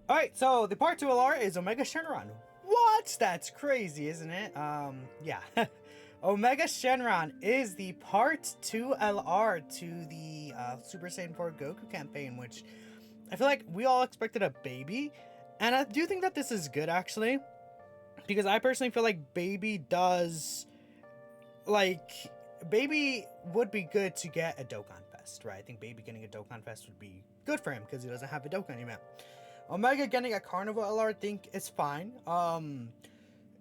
Alright, so the part 2 LR is Omega Shenron. What? That's crazy, isn't it? Yeah. Omega Shenron is the part 2 LR to the Super Saiyan 4 Goku campaign, which I feel like we all expected a baby. And I do think that this is good, actually. Because I personally feel like baby does... Like, baby would be good to get a Dokkan Fest, right? I think baby getting a Dokkan Fest would be good for him because he doesn't have a Dokkan event. Omega getting a Carnival LR, I think is fine.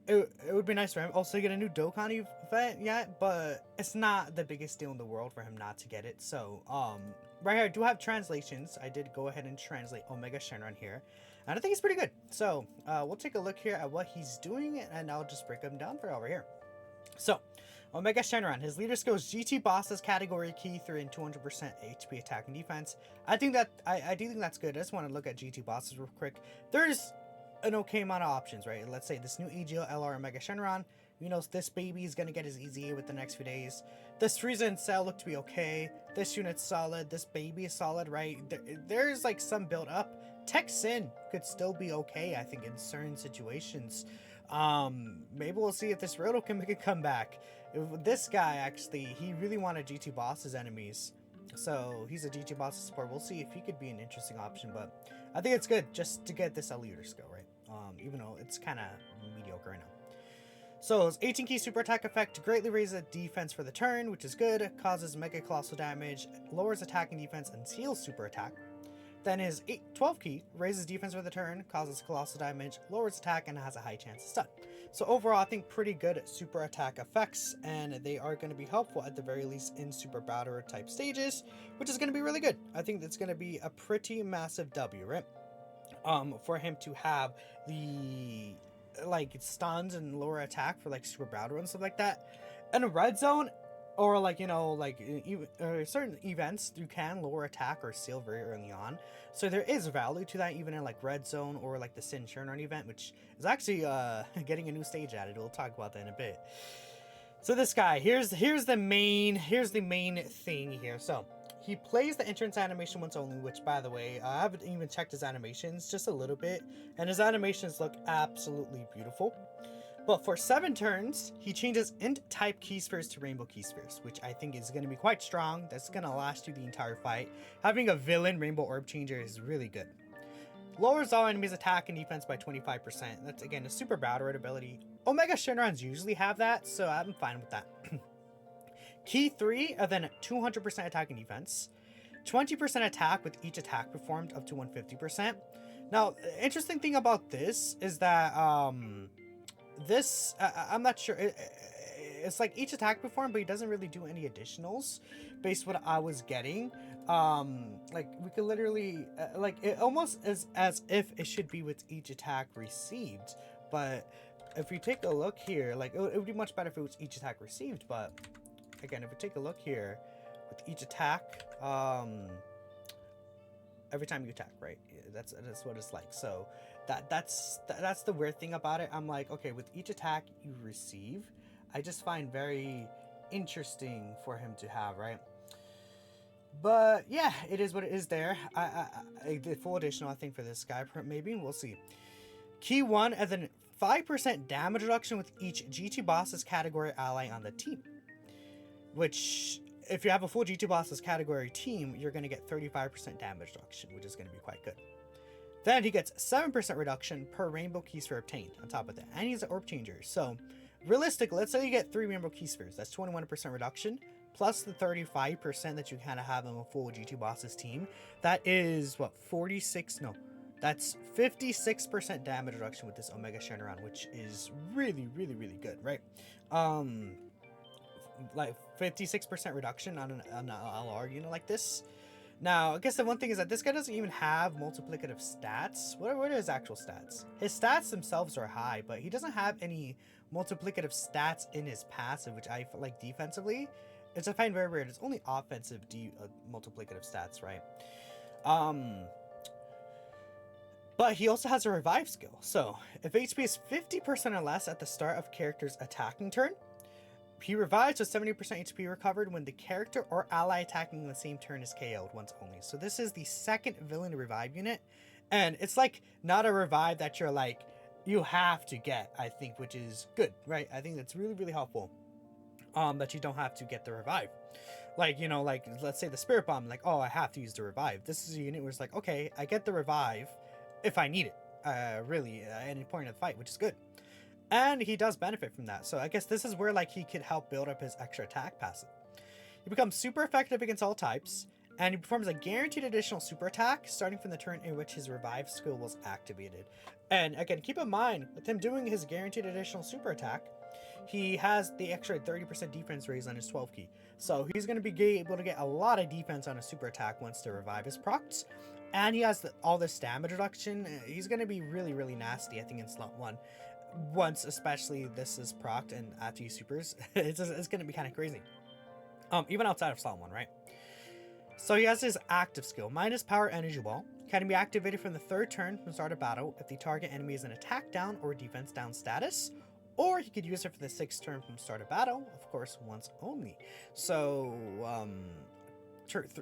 It would be nice for him. Also get a new Dokkan event yet, but it's not the biggest deal in the world for him not to get it. So, right here I do have translations. I did go ahead and translate Omega Shenron here, and I think it's pretty good. So, we'll take a look here at what he's doing, and I'll just break him down for over here. So, Omega Shenron, his leader skills GT bosses category key 3 and 200% HP attack and defense. I think that I do think that's good. I just want to look at GT bosses real quick. There's an okay amount of options, right? Let's say this new AGL LR Omega Shenron. You know, this baby is gonna get his EZA with the next few days. This Frieza and Cell look to be okay. This unit's solid. This baby is solid, right? There's like some build up. Tech Sin could still be okay, I think, in certain situations. Maybe we'll see if this Roto can make a comeback. This guy, actually, he really wanted GT Boss's enemies. So he's a GT Boss support. We'll see if he could be an interesting option, but I think it's good just to get this leader skill, right? Even though it's kind of mediocre right now. So his 18 key super attack effect greatly raises defense for the turn, which is good, causes mega colossal damage, lowers attacking defense, and heals super attack. Then his 12 key raises defense for the turn, causes colossal damage, lowers attack, and has a high chance of stun. So overall, I think pretty good super attack effects, and they are going to be helpful at the very least in super battle type stages, which is going to be really good. I think that's going to be a pretty massive W, right? For him to have the like stuns and lower attack for like super battle and stuff like that. In a red zone, or like, you know, like even certain events, you can lower attack or seal very early on. So there is value to that, even in like red zone or like the Shenron event, which is actually getting a new stage added. We'll talk about that in a bit. So this guy, here's the main thing here. So he plays the entrance animation once only, which, by the way, I haven't even checked his animations just a little bit, and his animations look absolutely beautiful. But for 7 turns, he changes int type key spheres to rainbow key spheres, which I think is going to be quite strong. That's going to last you the entire fight. Having a villain rainbow orb changer is really good. Lowers all enemies' attack and defense by 25%. That's, again, a super battle rate ability. Omega Shenrons usually have that, so I'm fine with that. Key 3, and then 200% attack and defense. 20% attack with each attack performed up to 150%. Now, interesting thing about this is that I'm not sure. It's like each attack performed, but he doesn't really do any additionals based what I was getting. Like we could literally like it almost is as if it should be with each attack received, but if we take a look here, like it would be much better if it was each attack received. But again, if we take a look here with each attack, every time you attack, right? That's what it's like. So that's the weird thing about it. I'm like, okay, with each attack you receive, I just find very interesting for him to have, right? But yeah, it is what it is there. I did full additional, I think, for this guy, maybe. We'll see. Key 1, and then 5% damage reduction with each GT Bosses category ally on the team. Which, if you have a full GT Bosses category team, you're going to get 35% damage reduction, which is going to be quite good. Then he gets 7% reduction per rainbow key sphere obtained on top of that. And he's an orb changer. So, realistically, let's say you get 3 rainbow key spheres. That's 21% reduction. Plus the 35% that you kind of have on a full GT Bosses team. That is, what, 46? No. That's 56% damage reduction with this Omega Shenron, which is really, really, really good, right? Like 56% reduction on an LR unit like this. Now, I guess the one thing is that this guy doesn't even have multiplicative stats. What are his actual stats? His stats themselves are high, but he doesn't have any multiplicative stats in his passive, which I feel like defensively, I find very weird. It's only offensive multiplicative stats, right? But he also has a revive skill. So, if HP is 50% or less at the start of character's attacking turn, he revives with 70% HP recovered when the character or ally attacking the same turn is KO'd once only. So this is the second villain revive unit And it's like not a revive that you're like you have to get, I think, which is good, right? I think that's really, really helpful. That you don't have to get the revive. Like, you know, like let's say the spirit bomb, like, oh, I have to use the revive. This is a unit where it's like, okay, I get the revive if I need it. Really, at any point in the fight, which is good. And he does benefit from that. So I guess this is where like he could help build up his extra attack passive. He becomes super effective against all types, and he performs a guaranteed additional super attack starting from the turn in which his revive skill was activated. And again, keep in mind, with him doing his guaranteed additional super attack, he has the extra 30% defense raise on his 12 key. So he's going to be able to get a lot of defense on a super attack once the revive is procced. And he has all this damage reduction. He's going to be really, really nasty, I think, in slot 1. Once, especially, this is procced and after you supers, it's going to be kind of crazy. Even outside of slot 1, right? So he has his active skill, minus power energy wall. Can be activated from the 3rd turn from start of battle if the target enemy is in attack down or defense down status. Or he could use it for the 6th turn from start of battle, of course, once only. So,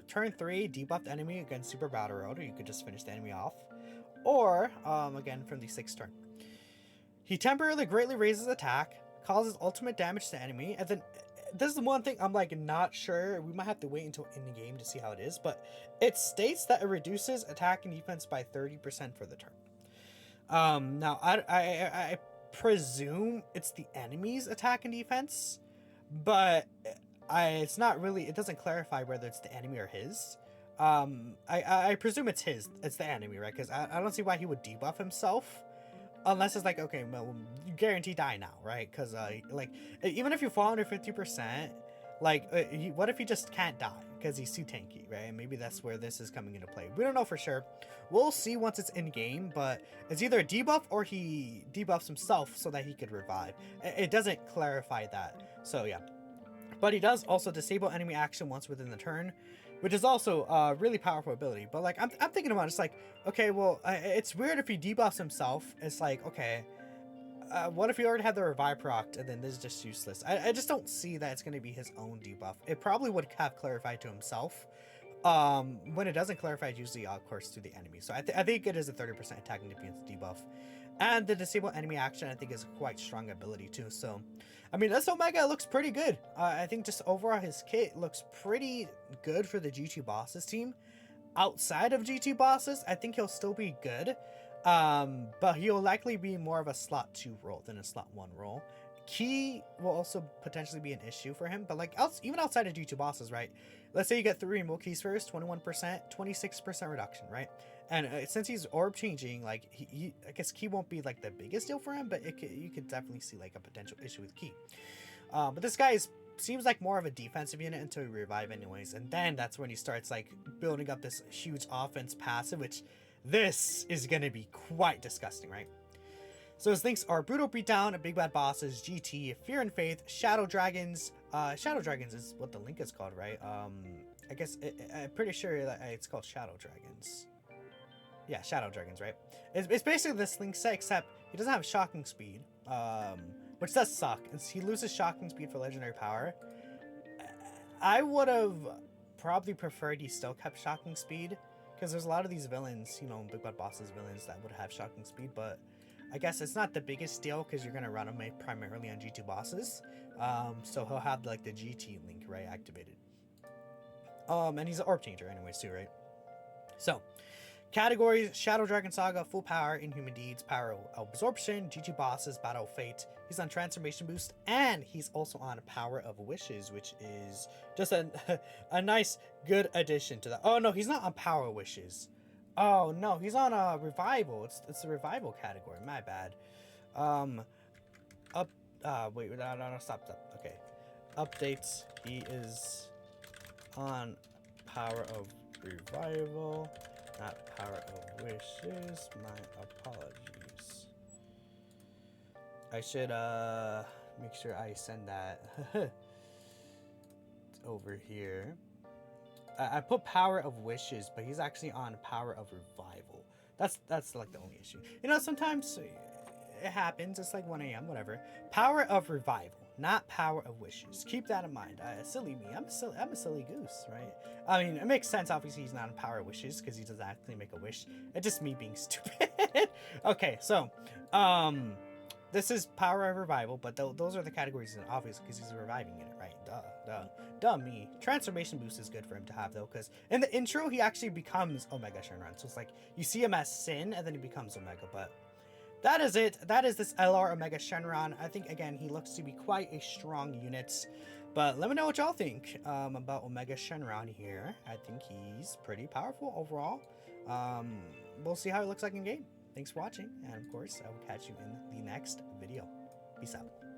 turn 3, debuff the enemy against Super Battle Road, or you could just finish the enemy off. Or, again, from the 6th turn. He temporarily greatly raises attack, causes ultimate damage to the enemy, and then this is the one thing I'm like not sure. We might have to wait until in the game to see how it is, but it states that it reduces attack and defense by 30% for the turn. Now I presume it's the enemy's attack and defense, but it's not really. It doesn't clarify whether it's the enemy or his. I presume it's his. It's the enemy, right? Because I don't see why he would debuff himself. Unless it's like, okay, well, you guarantee die now, right? Because, like, even if you fall under 50%, like, what if he just can't die? Because he's too tanky, right? Maybe that's where this is coming into play. We don't know for sure. We'll see once it's in-game, but it's either a debuff or he debuffs himself so that he could revive. It doesn't clarify that. So, yeah. But he does also disable enemy action once within the turn, which is also a really powerful ability. But like I'm thinking about it, it's like, okay, well, it's weird if he debuffs himself. It's like, okay, what if he already had the revive procced and then this is just useless? I just don't see that it's going to be his own debuff. It probably would have clarified to himself. When it doesn't clarify, it's usually, of course, to the enemy. So I think it is a 30% attack and defense debuff. And the disable enemy action, I think, is a quite strong ability too. So, I mean, this Omega looks pretty good. I think just overall his kit looks pretty good for the GT bosses team. Outside of GT bosses, I think he'll still be good. But he'll likely be more of a slot 2 role than a slot 1 role. Key will also potentially be an issue for him. But like even outside of GT bosses, right? Let's say you get 3 remote keys first, 21%, 26% reduction, right? And since he's orb changing, like I guess Key won't be like the biggest deal for him, but you could definitely see like a potential issue with Key. But this guy seems like more of a defensive unit until he revive anyways, and then that's when he starts like building up this huge offense passive, which this is gonna be quite disgusting, right? So his links are Brutal Beatdown, Big Bad Bosses, GT, Fear and Faith, Shadow Dragons. Shadow Dragons is what the link is called, right? I guess I'm pretty sure that it's called Shadow Dragons. Yeah, Shadow Dragons, right? It's basically this link set, except he doesn't have shocking speed, which does suck. He loses shocking speed for legendary power. I would have probably preferred he still kept shocking speed, because there's a lot of these villains, you know, Big Bad Bosses villains that would have shocking speed, but I guess it's not the biggest deal because you're going to run him primarily on GT bosses. So he'll have like the GT link, right, activated. And he's an orb changer anyways too, right? So, categories: Shadow Dragon Saga, Full Power, Inhuman Deeds, Power Absorption, GT Bosses, Battle Fate. He's on Transformation Boost, and he's also on Power of Wishes, which is just a nice, good addition to that. Oh no, he's not on Power of Wishes. Oh no, he's on a Revival. It's the Revival category. My bad. Wait, no, stop. Okay, updates. He is on Power of Revival. Not Power of Wishes. My apologies. I should make sure I send that over here. I put Power of Wishes, but he's actually on Power of Revival. That's like the only issue. You know, sometimes it happens. It's like 1 a.m. whatever. Power of Revival. not power of wishes. Keep that in mind. Silly me. I'm a silly goose, right? I mean, it makes sense. Obviously, he's not in power of wishes because he doesn't actually make a wish. It's just me being stupid. Okay, so, this is power of revival, but those are the categories, obviously, because he's reviving in it, right? Duh me. Transformation boost is good for him to have, though, because in the intro, he actually becomes Omega Shenron. So it's like, you see him as Sin, and then he becomes Omega, but that is it. That is this LR Omega Shenron. I think, again, he looks to be quite a strong unit. But let me know what y'all think about Omega Shenron here. I think he's pretty powerful overall. We'll see how it looks like in game. Thanks for watching, and of course, I will catch you in the next video. Peace out.